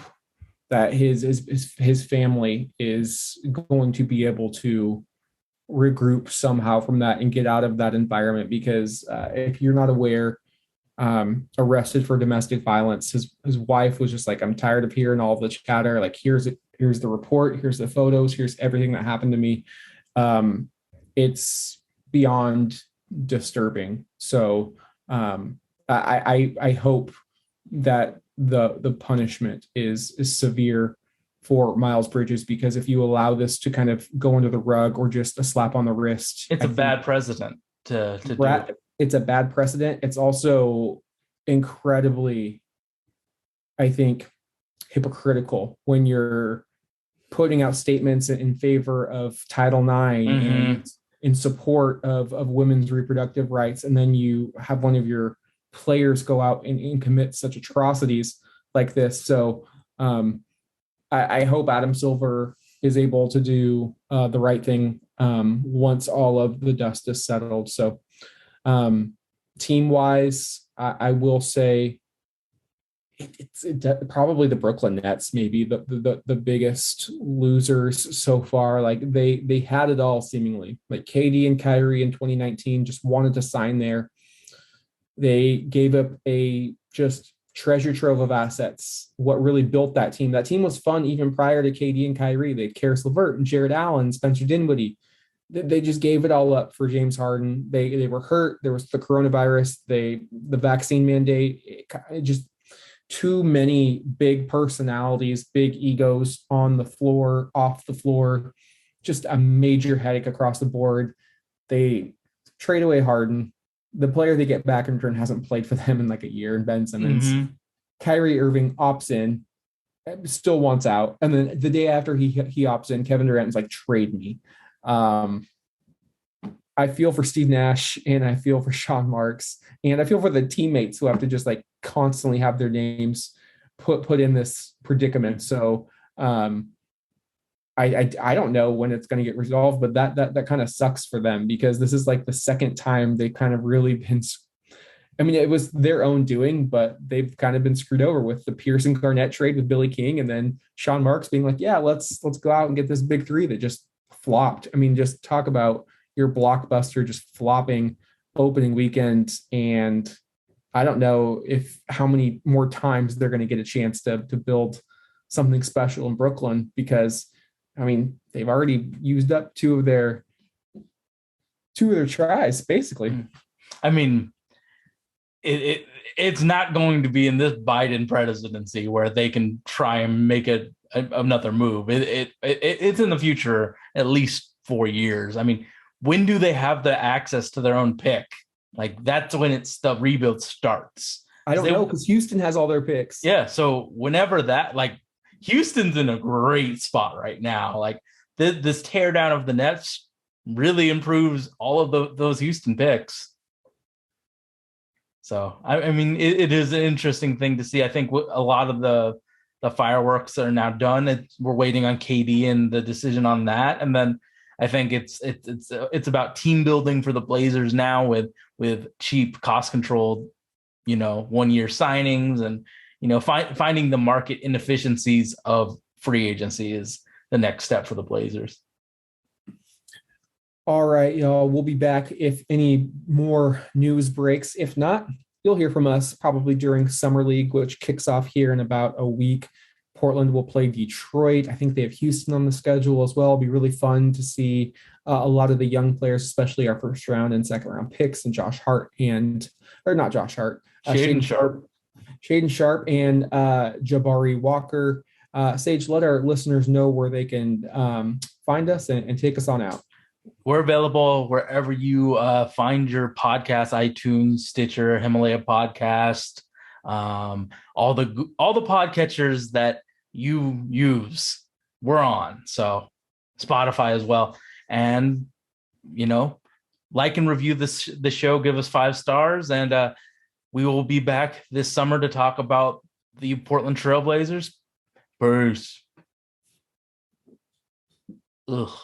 that his family is going to be able to regroup somehow from that and get out of that environment, because if you're not aware, arrested for domestic violence, his wife was just like, I'm tired of hearing all the chatter. Like, here's the report, here's the photos, here's everything that happened to me. It's beyond disturbing. So I hope that the punishment is severe for Miles Bridges, because if you allow this to kind of go under the rug or just a slap on the wrist, it's a bad precedent to do. It's a bad precedent. It's also incredibly, I think, hypocritical when you're putting out statements in favor of Title IX and in support of women's reproductive rights, and then you have one of your players go out and commit such atrocities like this. So I hope Adam Silver is able to do the right thing once all of the dust is settled. So team-wise, I will say it's probably the Brooklyn Nets, maybe the biggest losers so far. Like they had it all seemingly. Like KD and Kyrie in 2019 just wanted to sign there. They gave up a just treasure trove of assets. What really built that team? That team was fun even prior to KD and Kyrie. They had Karis LeVert and Jared Allen, Spencer Dinwiddie. They just gave it all up for James Harden. They were hurt. There was the coronavirus, the vaccine mandate. It just too many big personalities, big egos on the floor, off the floor. Just a major headache across the board. They trade away Harden. The player they get back in return hasn't played for them in like a year, and Ben Simmons. Kyrie Irving opts in, still wants out. And then the day after he opts in, Kevin Durant's like, trade me. I feel for Steve Nash and I feel for Sean Marks and I feel for the teammates who have to just like constantly have their names put in this predicament. So um, I don't know when it's going to get resolved, but that kind of sucks for them because this is like the second time they kind of really been. I mean, it was their own doing, but they've kind of been screwed over with the Pearson Garnett trade with Billy King, and then Sean Marks being like, "Yeah, let's go out and get this big three that just flopped." I mean, just talk about your blockbuster just flopping opening weekend, and I don't know if how many more times they're going to get a chance to build something special in Brooklyn because, I mean, they've already used up two of their tries basically. I mean, it's not going to be in this Biden presidency where they can try and make another move. It's in the future, at least 4 years. I mean, when do they have the access to their own pick? Like that's when the rebuild starts. I don't know because Houston has all their picks. Yeah, so whenever that, like, Houston's in a great spot right now. Like this tear down of the Nets really improves all of those Houston picks. So I mean, it is an interesting thing to see. I think a lot of the fireworks are now done. We're waiting on KD and the decision on that, and then I think it's about team building for the Blazers now with cheap, cost controlled, 1-year signings, and finding the market inefficiencies of free agency is the next step for the Blazers. All right, y'all. We'll be back if any more news breaks. If not, you'll hear from us probably during Summer League, which kicks off here in about a week. Portland will play Detroit. I think they have Houston on the schedule as well. It'll be really fun to see a lot of the young players, especially our first round and second round picks, and not Josh Hart, Shaden Sharp and Jabari Walker. Sage, let our listeners know where they can find us and take us on out. We're available wherever you find your podcast: iTunes, Stitcher, Himalaya Podcast, all the podcatchers that you use. We're on, so Spotify as well. And like and review the show. Give us 5 stars, and we will be back this summer to talk about the Portland Trailblazers. Peace. Ugh.